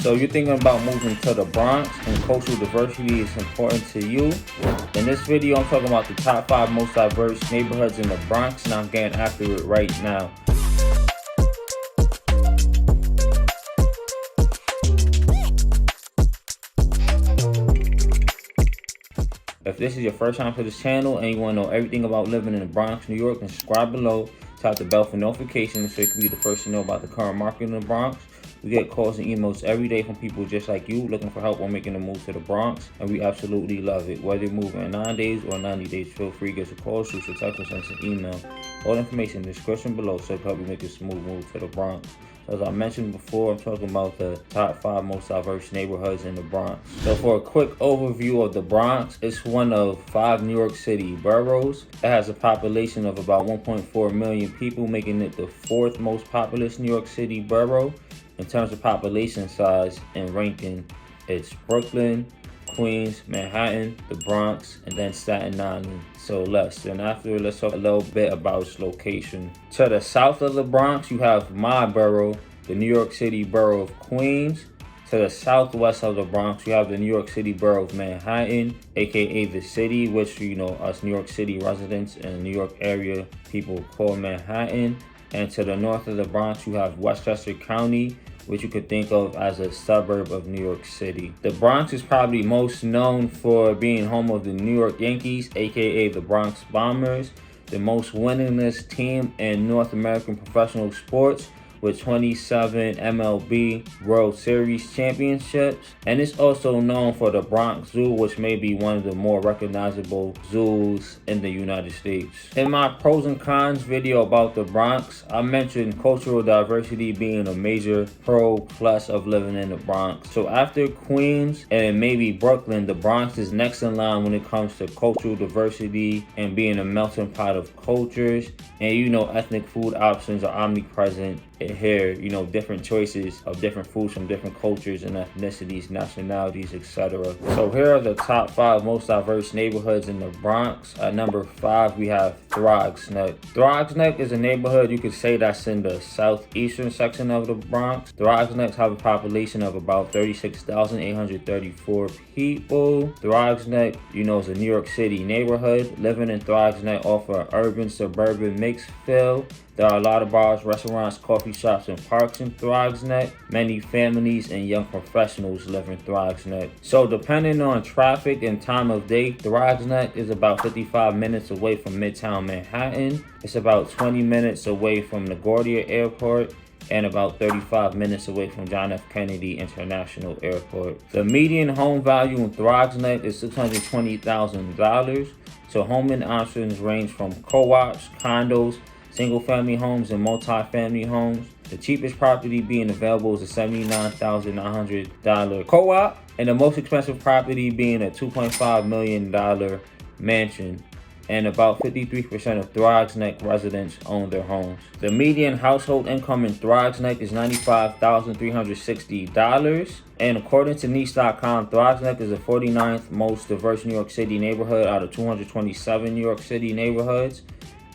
So you're thinking about moving to the Bronx and cultural diversity is important to you. In this video, I'm talking about the top 5 most diverse neighborhoods in the Bronx, and I'm getting after it right now. If this is your first time to this channel and you want to know everything about living in the Bronx, New York, then subscribe below. Tap the bell for notifications so you can be the first to know about the current market in the Bronx. We get calls and emails every day from people just like you looking for help on making a move to the Bronx, and we absolutely love it. Whether you're moving in 9 days or 90 days, feel free to give us a call, shoot a text, or send us an email. All the information in the description below so it can help you make a smooth move to the Bronx. So as I mentioned before, I'm talking about the top 5 most diverse neighborhoods in the Bronx. So for a quick overview of the Bronx, it's one of 5 New York City boroughs. It has a population of about 1.4 million people, making it the 4th most populous New York City borough. In terms of population size and ranking, it's Brooklyn, Queens, Manhattan, the Bronx, and then Staten Island. So let's talk a little bit about its location. To the south of the Bronx, you have my borough, the New York City borough of Queens. To the southwest of the Bronx, you have the New York City borough of Manhattan, aka the city, which us New York City residents in the New York area people call Manhattan. And to the north of the Bronx, you have Westchester County, which you could think of as a suburb of New York City. The Bronx is probably most known for being home of the New York Yankees, aka the Bronx Bombers, the most winningest team in North American professional sports, with 27 MLB World Series championships. And it's also known for the Bronx Zoo, which may be one of the more recognizable zoos in the United States. In my pros and cons video about the Bronx, I mentioned cultural diversity being a major pro plus of living in the Bronx. So after Queens and maybe Brooklyn, the Bronx is next in line when it comes to cultural diversity and being a melting pot of cultures. And ethnic food options are omnipresent here. Different choices of different foods from different cultures and ethnicities, nationalities, etc. So here are the top 5 most diverse neighborhoods in the Bronx. At number 5, we have Throgs Neck. Throgs Neck is a neighborhood you could say that's in the southeastern section of the Bronx. Throgs Neck have a population of about 36,834 people. Throgs Neck, is a New York City neighborhood. Living in Throgs Neck offer an urban-suburban mixed feel. There are a lot of bars, restaurants, coffee shops, and parks in Throgs Neck. Many families and young professionals live in Throgs Neck. So depending on traffic and time of day, Throgs Neck is about 55 minutes away from Midtown Manhattan. It's about 20 minutes away from LaGuardia Airport and about 35 minutes away from John F. Kennedy International Airport. The median home value in Throgs Neck is $620,000. So home options range from co-ops, condos, single-family homes, and multi-family homes. The cheapest property being available is a $79,900 co-op, and the most expensive property being a $2.5 million mansion. And about 53% of Throgs Neck residents own their homes. The median household income in Throgs Neck is $95,360. And according to Niche.com, Throgs Neck is the 49th most diverse New York City neighborhood out of 227 New York City neighborhoods.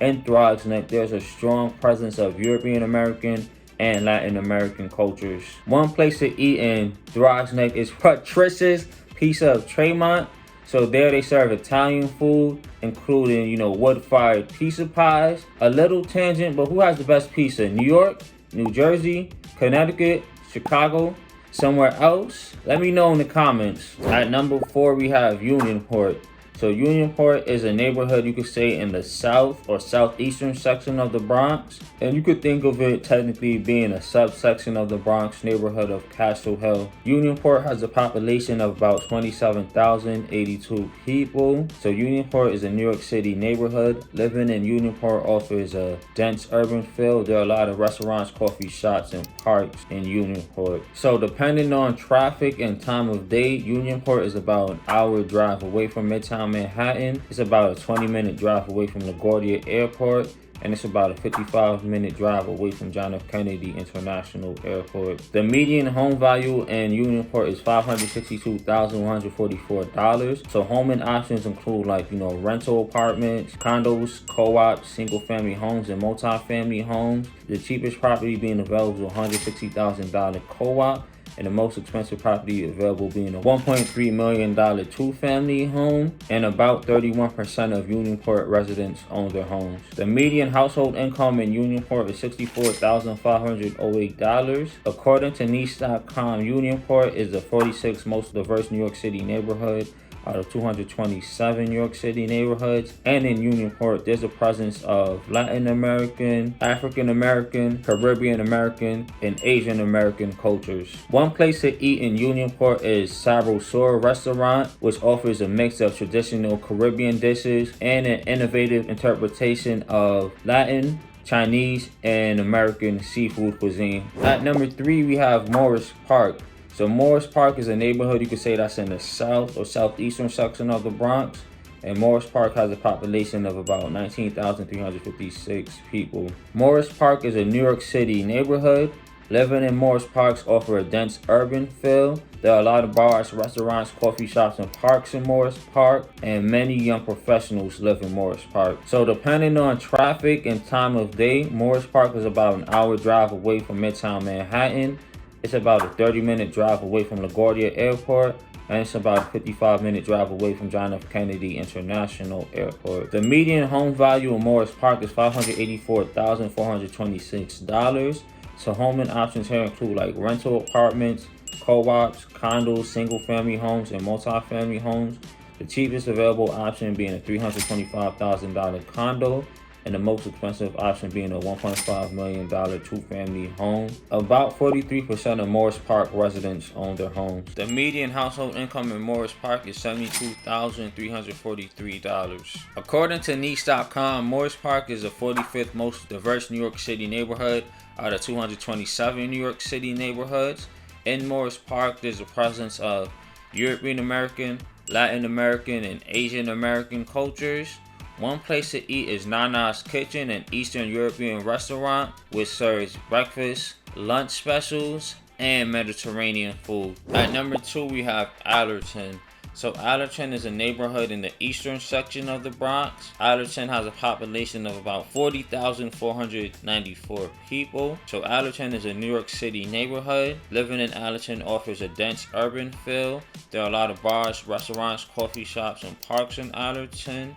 In Throgs Neck, there's a strong presence of European American and Latin American cultures. One place to eat in Throgs Neck is Patricia's Pizza of Tremont. So there they serve Italian food, including, wood-fired pizza pies. A little tangent, but who has the best pizza? New York, New Jersey, Connecticut, Chicago, somewhere else? Let me know in the comments. At number 4, we have Unionport. So Unionport is a neighborhood you could say in the south or southeastern section of the Bronx. And you could think of it technically being a subsection of the Bronx neighborhood of Castle Hill. Unionport has a population of about 27,082 people. So Unionport is a New York City neighborhood. Living in Unionport offers a dense urban feel. There are a lot of restaurants, coffee shops, and parks in Unionport. So depending on traffic and time of day, Unionport is about an hour drive away from Midtown Manhattan. It's about a 20-minute drive away from LaGuardia Airport, and it's about a 55-minute drive away from John F. Kennedy International Airport. The median home value in Unionport is $562,144. So home options include rental apartments, condos, co-ops, single-family homes, and multi-family homes. The cheapest property being available is $160,000 co-op, and the most expensive property available being a $1.3 million 2-family home, and about 31% of Unionport residents own their homes. The median household income in Unionport is $64,508. According to niche.com, Unionport is the 46th most diverse New York City neighborhood out of 227 New York City neighborhoods. And in Unionport, there's a presence of Latin American, African American, Caribbean American, and Asian American cultures. One place to eat in Unionport is Sabrosur Restaurant, which offers a mix of traditional Caribbean dishes and an innovative interpretation of Latin, Chinese, and American seafood cuisine. At number 3, we have Morris Park. So Morris Park is a neighborhood, you could say, that's in the south or southeastern section of the Bronx. And Morris Park has a population of about 19,356 people. Morris Park is a New York City neighborhood. Living in Morris Parks offer a dense urban feel. There are a lot of bars, restaurants, coffee shops, and parks in Morris Park, and many young professionals live in Morris Park. So depending on traffic and time of day, Morris Park is about an hour drive away from Midtown Manhattan. It's about a 30-minute drive away from LaGuardia Airport, and it's about a 55-minute drive away from John F. Kennedy International Airport. The median home value in Morris Park is $584,426. So home and options here include like rental apartments, co-ops, condos, single-family homes, and multi-family homes. The cheapest available option being a $325,000 condo, and the most expensive option being a $1.5 million 2-family home. About 43% of Morris Park residents own their homes. The median household income in Morris Park is $72,343. According to niche.com, Morris Park is the 45th most diverse New York City neighborhood out of 227 New York City neighborhoods. In Morris Park, there's a presence of European American, Latin American, and Asian American cultures. One place to eat is Nana's Kitchen, an Eastern European restaurant which serves breakfast, lunch specials, and Mediterranean food. At number 2, we have Allerton. So Allerton is a neighborhood in the eastern section of the Bronx. Allerton has a population of about 40,494 people. So Allerton is a New York City neighborhood. Living in Allerton offers a dense urban feel. There are a lot of bars, restaurants, coffee shops, and parks in Allerton.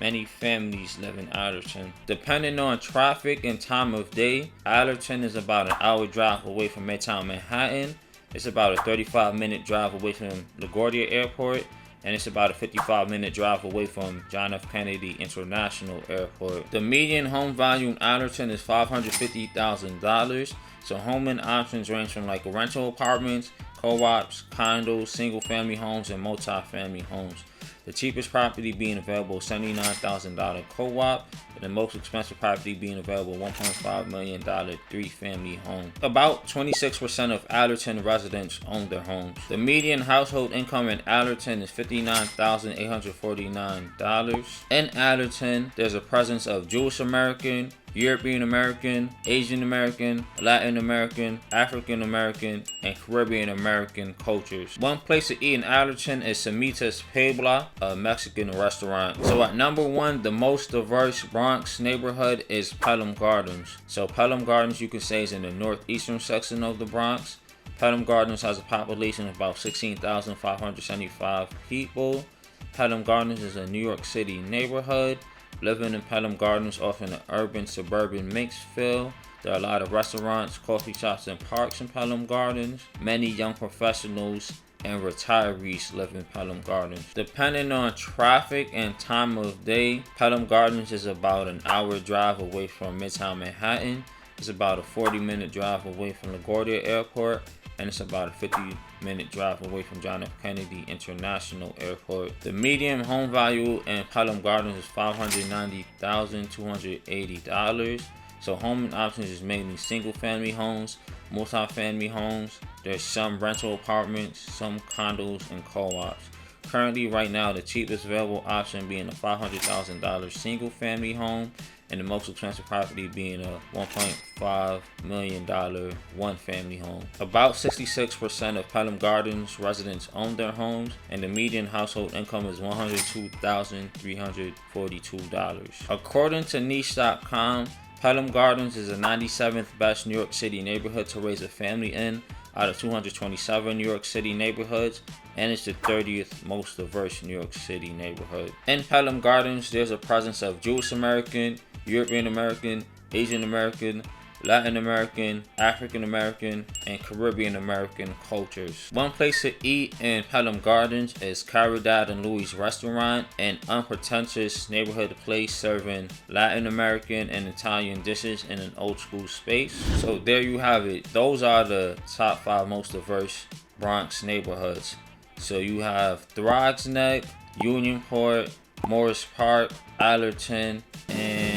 Many families live in Allerton. Depending on traffic and time of day, Allerton is about an hour drive away from Midtown Manhattan. It's about a 35-minute drive away from LaGuardia Airport, and it's about a 55-minute drive away from John F. Kennedy International Airport. The median home value in Allerton is $550,000. So home and options range from like rental apartments, co-ops, condos, single-family homes, and multi-family homes. The cheapest property being available is $79,000 co-op, and the most expensive property being available $1.5 million 3-family home. About 26% of Allerton residents own their homes. The median household income in Allerton is $59,849. In Allerton, there's a presence of Jewish American, European American, Asian American, Latin American, African American, and Caribbean American cultures. One place to eat in Allerton is Semita's Puebla, a Mexican restaurant. So at number 1, the most diverse Bronx neighborhood is Pelham Gardens. So Pelham Gardens, you can say, is in the northeastern section of the Bronx. Pelham Gardens has a population of about 16,575 people. Pelham Gardens is a New York City neighborhood. Living in Pelham Gardens offers an urban-suburban mixed feel. There are a lot of restaurants, coffee shops, and parks in Pelham Gardens. Many young professionals and retirees live in Pelham Gardens. Depending on traffic and time of day, Pelham Gardens is about an hour drive away from Midtown Manhattan. It's about a 40-minute drive away from LaGuardia Airport, and it's about a 50-minute drive away from John F. Kennedy International Airport. The median home value in Pelham Gardens is $590,280. So home options is mainly single-family homes, multi-family homes. There's some rental apartments, some condos, and co-ops. Currently, right now, the cheapest available option being a $500,000 single-family home, and the most expensive property being a $1.5 million 1-family home. About 66% of Pelham Gardens residents own their homes, and the median household income is $102,342. According to niche.com, Pelham Gardens is the 97th best New York City neighborhood to raise a family in, out of 227 New York City neighborhoods, and it's the 30th most diverse New York City neighborhood. In Pelham Gardens, there's a presence of Jewish American, European American, Asian American, Latin American, African American, and Caribbean American cultures. One place to eat in Pelham Gardens is Caridad and Louis Restaurant, an unpretentious neighborhood place serving Latin American and Italian dishes in an old school space. So there you have it. Those are the top 5 most diverse Bronx neighborhoods. So you have Throgs Neck, Unionport, Morris Park, Allerton, and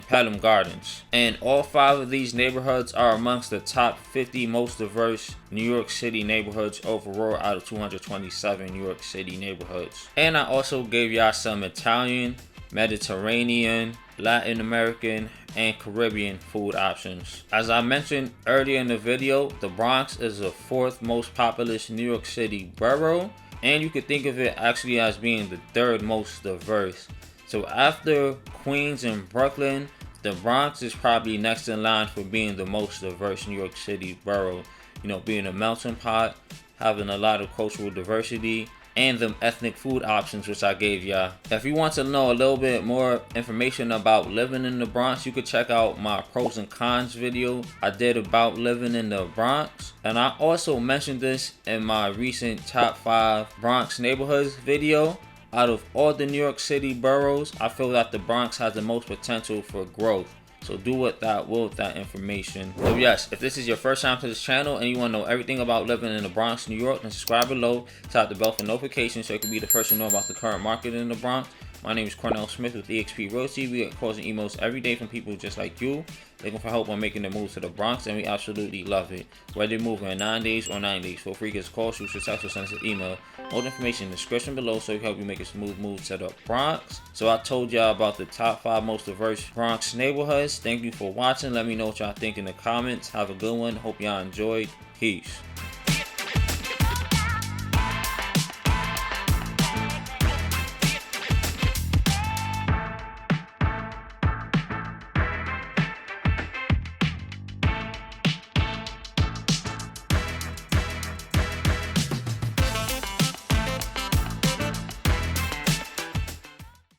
Pelham Gardens. And all 5 of these neighborhoods are amongst the top 50 most diverse New York City neighborhoods overall out of 227 New York City neighborhoods. And I also gave y'all some Italian, Mediterranean, Latin American, and Caribbean food options. As I mentioned earlier in the video, the Bronx is the 4th most populous New York City borough, and you could think of it actually as being the 3rd most diverse. So after Queens and Brooklyn, the Bronx is probably next in line for being the most diverse New York City borough. You know, being a melting pot, having a lot of cultural diversity, and the ethnic food options which I gave y'all. If you want to know a little bit more information about living in the Bronx, you could check out my pros and cons video I did about living in the Bronx. And I also mentioned this in my recent top 5 Bronx neighborhoods video. Out of all the New York City boroughs, I feel that the Bronx has the most potential for growth. So do what that will with that information. So yes, if this is your first time to this channel and you want to know everything about living in the Bronx, New York, then subscribe below, tap the bell for notifications so you can be the first to know about the current market in the Bronx. My name is Cornell Smith with eXp Realty. We get calls and emails every day from people just like you, looking for help on making the move to the Bronx, and we absolutely love it. Whether you're moving in 9 days or 9 days, feel free to give us a call, shoot us a text, or send us an email. All the information in the description below so we can help you make a smooth move to the Bronx. So I told y'all about the top 5 most diverse Bronx neighborhoods. Thank you for watching. Let me know what y'all think in the comments. Have a good one. Hope y'all enjoyed. Peace.